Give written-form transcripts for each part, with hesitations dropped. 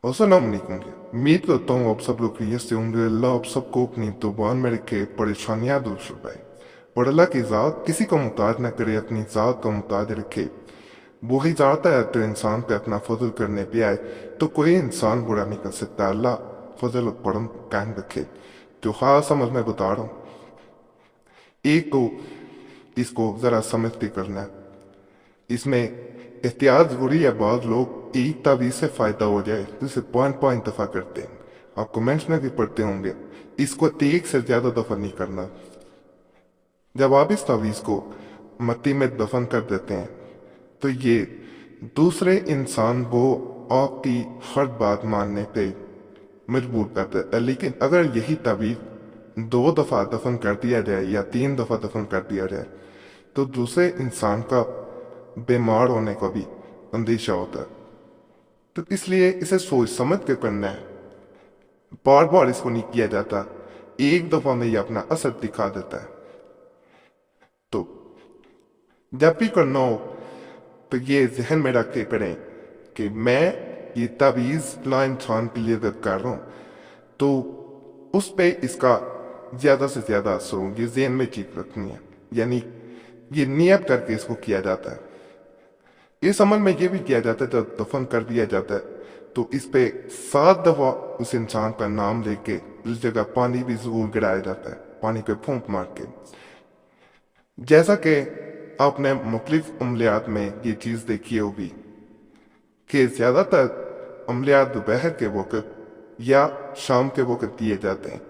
السلام علیکم جی، امید کرتا ہوں آپ سب لوگ خیریت سے ہوں گے۔ اللہ آپ سب کو اپنی زبان میں رکھے، پریشانیاں دور فرمائے اور اللہ کی ذات کسی کو محتاج نہ کرے، اپنی ذات کو محتاج رکھے۔ وہی ذات ہے جو انسان پہ اپنا فضل کرنے پہ آئے تو کوئی انسان برا نہیں کر سکتا۔ اللہ فضل و کرم قائم رکھے۔ جو خاص سمجھ میں بتا رہا ہوں، ایک تو اس کو ذرا سمجھ کے کرنا ہے، اس میں احتیاط ضروری ہے۔ بعض لوگ ایک تعویذ سے فائدہ ہو جائے جسے پوائنٹ دفعہ کرتے ہیں، آپ کمنٹس میں بھی پڑھتے ہوں گے۔ اس کو ایک سے زیادہ دفعہ نہیں کرنا۔ جب آپ اس تعویذ کو مٹی میں دفن کر دیتے ہیں تو یہ دوسرے انسان کو آپ کی ہر بات ماننے پہ مجبور کر دیتا ہے۔ لیکن اگر یہی تعویذ 2 دفعہ دفن کر دیا جائے یا 3 دفعہ دفن کر دیا جائے تو دوسرے انسان کا بیمار ہونے کا بھی اندیشہ ہوتا ہے۔ تو اس لیے اسے سوچ سمجھ کے کرنا ہے، بار بار اس کو نہیں کیا جاتا، ایک دفعہ میں یہ اپنا اثر دکھا دیتا ہے۔ تو جب بھی کرنا ہو تو یہ ذہن میں رکھ کے کریں کہ میں یہ تعویذ فلاں انسان کے لیے کر رہا ہوں تو اس پہ اس کا زیادہ سے زیادہ اثر ہو، یہ ذہن میں چیز رکھنی ہے، یعنی یہ نیت کر کے اس کو کیا جاتا ہے۔ اس عمل میں یہ بھی کیا جاتا ہے جب دفن کر دیا جاتا ہے تو اس پہ 7 دفعہ اس انسان کا نام لے کے اس جگہ پانی بھی ضرور گرایا جاتا ہے، پانی پہ پھونک مار کے۔ جیسا کہ آپ نے مختلف عملیات میں یہ چیز دیکھی ہوگی کہ زیادہ تر عملیات دوپہر کے وقت یا شام کے وقت کیے جاتے ہیں۔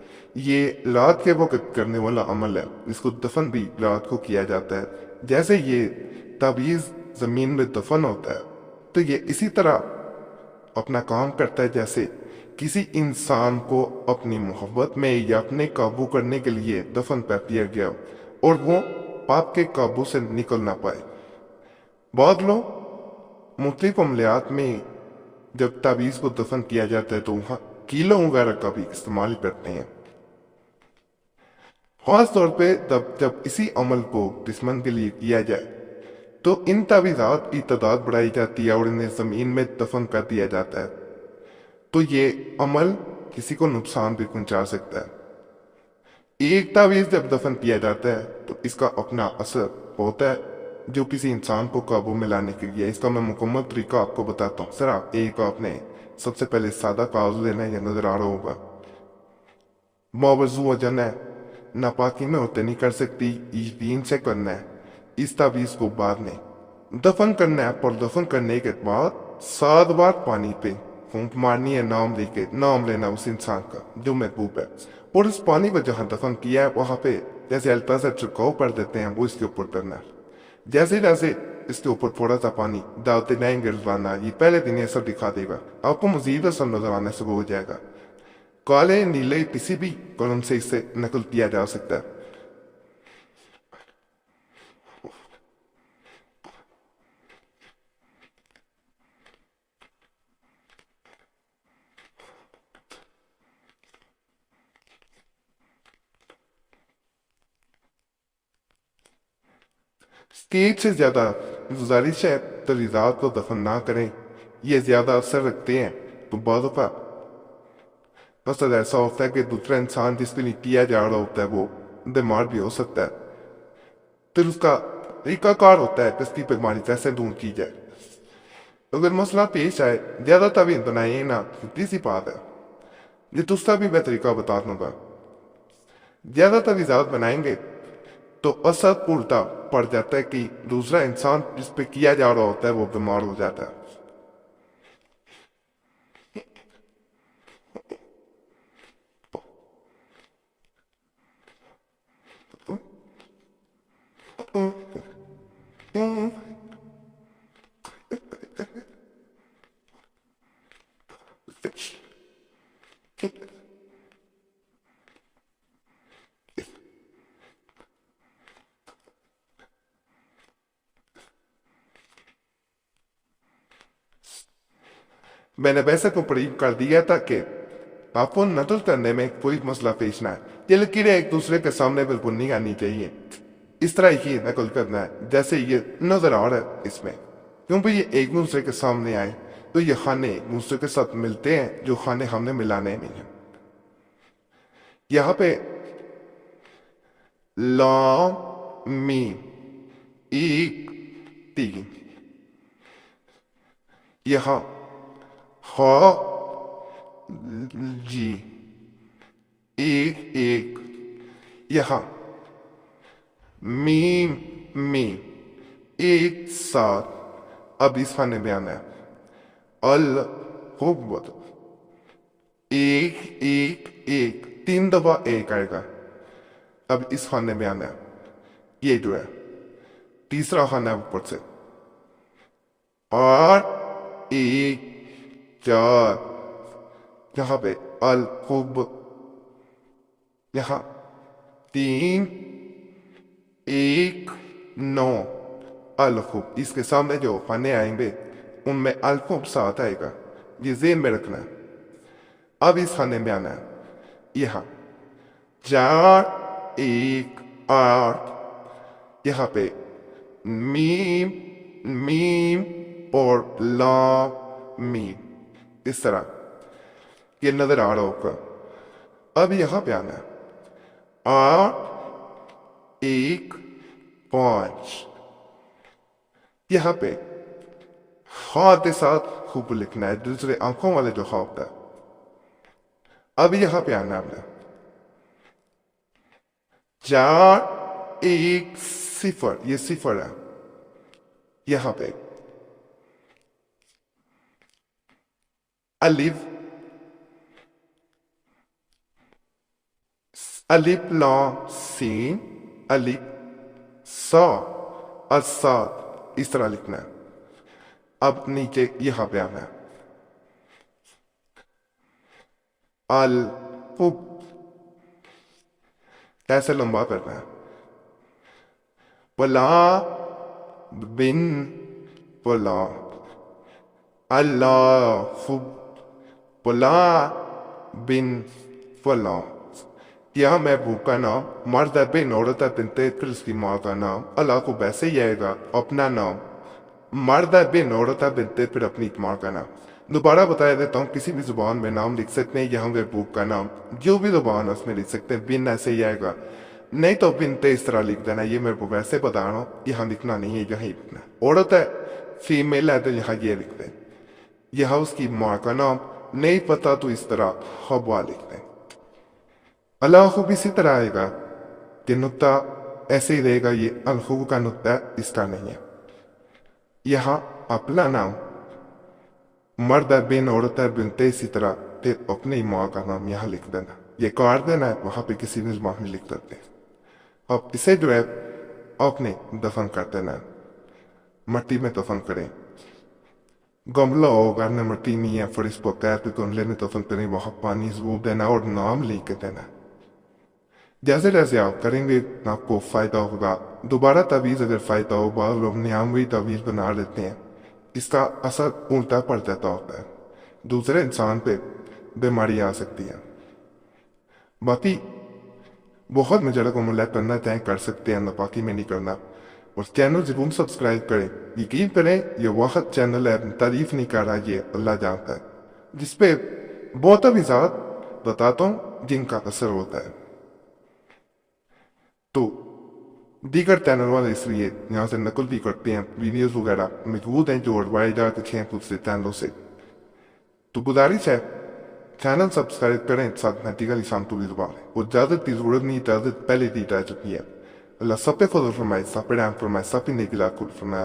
یہ رات کے وقت کرنے والا عمل ہے، اس کو دفن بھی رات کو کیا جاتا ہے۔ جیسے یہ تعویذ زمین میں دفن ہوتا ہے تو یہ اسی طرح اپنا کام کرتا ہے جیسے کسی انسان کو اپنی محبت میں یا اپنے قابو کرنے کے لیے دفن کر دیا گیا اور وہ آپ کے قابو سے نکل نہ پائے۔ بعض لوگ مختلف عملیات میں جب تعویذ کو دفن کیا جاتا ہے تو وہاں کیلوں وغیرہ کا بھی استعمال کرتے ہیں، خاص طور پہ جب اسی عمل کو دشمن کے لیے کیا جائے تو ان تعویذات کی تعداد بڑھائی جاتی ہے اور انہیں زمین میں دفن کر دیا جاتا ہے۔ تو یہ عمل کسی کو نقصان بھی پہنچا سکتا ہے۔ ایک تعویذ جب دفن کیا جاتا ہے تو اس کا اپنا اثر ہوتا ہے جو کسی انسان کو قابو میں لانے کے لیے۔ اس کا میں مکمل طریقہ آپ کو بتاتا ہوں۔ ذرا ایک آپ نے سب سے پہلے سادہ کاغذ لینا ہے، یہ نظر آ رہا ہوگا۔ موضوع وجن ہے، ناپاکی میں ہوتے نہیں کر سکتی، یقین سے کرنا ہے۔ اس تعویذ کو بعد میں دفن کرنا ہے، پر دفن کرنے کے بعد 7 بار پانی پہ پھونک مارنی ہے، نام لے کے، نام لینا اس انسان کا جو محبوب ہے، اور اس پانی کو جہاں دفن کیا ہے وہاں پہ جیسے الفا سے چھڑکاؤ کر دیتے ہیں وہ اس کے اوپر کرنا ہے۔ جیسے جیسے اس کے اوپر تھوڑا سا پانی ڈالتے جائیں گے روزانہ، یہ پہلے دن یہ سب دکھا دے گا، آپ کو مزید اثر نظر آنے سے ہو جائے گا۔ کالے نیلے کسی بھی قلم سے اسے نقل کیا جا سکتا ہے۔ ایک سے زیادہ گزارش ہے تعویذات کو دفن نہ کریں، یہ زیادہ اثر رکھتے ہیں۔ تو بعض دفعہ اثر ایسا ہوتا ہے کہ دوسرا انسان جس پہ نہیں کیا جا رہا ہوتا ہے وہ بیمار بھی ہو سکتا ہے۔ پھر اس کا طریقہ کار ہوتا ہے کہ اس کی بیماری کیسے دور کی جائے۔ اگر مسئلہ پیش آئے، زیادہ تعویذ بنائیے نا، سیدھی سی بات ہے۔ یہ دوسرا بھی میں طریقہ بتا دوں گا۔ زیادہ تعویذات بنائیں گے تو اثر الٹا پڑ جاتا ہے کہ دوسرا انسان جس پہ کیا جا رہا ہوتا ہے وہ بیمار ہو جاتا ہے۔ میں نے ویسے کو قریب کر دیا تھا کہ آپ کو نقل کرنے میں کوئی مسئلہ پیش نہ ہے۔ یہ لکیریں ایک دوسرے کے سامنے بالکل نہیں آنی چاہیے، اس طرح ہی نقل کرنا ہے جیسے یہ نظر آ رہا ہے اس میں، کیونکہ یہ ایک دوسرے کے سامنے آئے تو یہ خانے ایک دوسرے کے ساتھ ملتے ہیں جو خانے ہم نے ملانے نہیں ہیں. یہاں پہ لام میم ایک تین، یہاں خا جی ایک ایک، یہاں میم میم ایک ساتھ. اب اس خانے میں آنا ہے الخبت ایک ایک ایک، 3 دفعہ ایک آئے گا. اب اس خانے میں آنا ہے یہ جو ہے تیسرا خانہ ہے اوپر سے، 8 1 4، یہاں پہ الخبت، یہاں 3 1 9 الخب. اس کے سامنے جو خانے آئیں گے ان میں الخب ساتھ آئے گا، یہ ذہن میں رکھنا ہے. اب اس خانے میں آنا ہے یہاں 4 1 8، یہاں پہ میم میم اور لام میم، اس طرح یہ نظر آ رہا ہوگا. اب یہاں پہ آنا ہے 8 1 5، یہاں پہ خا کے ساتھ خوب لکھنا ہے، دوسرے آنکھوں والے جو خا ہوتا ہے. اب یہاں پہ آنا ہے 4 1 0، یہ 0 ہے. یہاں پہ الف الف لام سین الف سا الساد، اس طرح لکھنا ہے. اب نیچے یہاں پہ آنا ہے الخب، ایسے لمبا کرنا ہے. ولا بن ولا اللہ خب ولا بن ولا. یہاں محبوب کا نام، مرد ہے بن، عورت ہے بنت، پھر اس کی ماں کا نام. اللہ کو ویسے ہی آئے گا اپنا نام، مرد ہے بن، عورت ہے بنت، پھر اپنی ماں کا نام. دوبارہ بتایا دیتا ہوں، کسی بھی زبان میں نام لکھ سکتے ہیں. یہاں محبوب کا نام جو بھی زبان ہے اس میں لکھ سکتے ہیں. بن ایسے ہی آئے گا، نہیں تو بنت اس طرح لکھ دینا. یہ میرے کو ویسے بتا رہا ہوں، یہاں لکھنا نہیں ہے، یہاں ہی لکھنا ہے. عورت ہے فیمیل ہے تو یہاں یہ لکھ دیں. یہاں اس کی ماں کا نام نہیں پتا تو اس طرح حوا لکھ دیں. اللہ خوب اسی طرح آئے گا کہ نقطہ ایسے ہی رہے گا. یہ الخوب کا نقطہ ہے، اس کا نہیں ہے. یہاں اپنا نام، مرد ہے بن، عورت ہے بنت، اسی طرح پھر اپنی ماں کا نام یہاں لکھ دینا. یہ کار دینا ہے، وہاں پہ کسی بھی زبان میں لکھ دیتے ہیں. اب اسے جو ہے اپنے دفن کر دینا ہے، مٹی میں دفن کریں. گملہ ہوگا نہ مٹی نہیں ہے، پھر اس کو قید پہ گملے میں دفن کریں، وہاں پانی ضرور دینا اور نام لکھ کے دینا. جیسے جیسے آپ کریں گے آپ کو فائدہ ہوگا. دوبارہ تعویذ اگر فائدہ ہو، بعض لوگ نیاموی تعویذ بنا لیتے ہیں، اس کا اثر الٹا پڑ جاتا ہوتا ہے، دوسرے انسان پہ بیماری آ سکتی ہے. باقی بہت مجھے کو ملک کرنا چاہیں کر سکتے ہیں، ناپاکی میں نہیں کرنا. اور چینل ضرور سبسکرائب کریں. یقین کریں یہ وقت چینل ہے، تعریف نہیں کر رہا، یہ اللہ جانتا ہے، جس پہ بہت ابزاد بتاتا ہوں جن کا اثر ہوتا ہے. تو دیگر چینل والے اس لیے یہاں سے نقل بھی کرتے ہیں، ویڈیوز وغیرہ موجود ہیں جو اڑوائے جا چکے ہیں دوسرے چینلوں سے. تو گزارش ہے چینل سبسکرائب کریں، ساتھ نتیجہ نشان تو بھی دبا لیں. وہ اجازت کی ضرورت نہیں، اجازت پہلے دی جا چکی ہے. اللہ سب پہ فضل فرمائے، سب پہ رحم فرمائے، سب پہ نیک اخلاق فرمائے.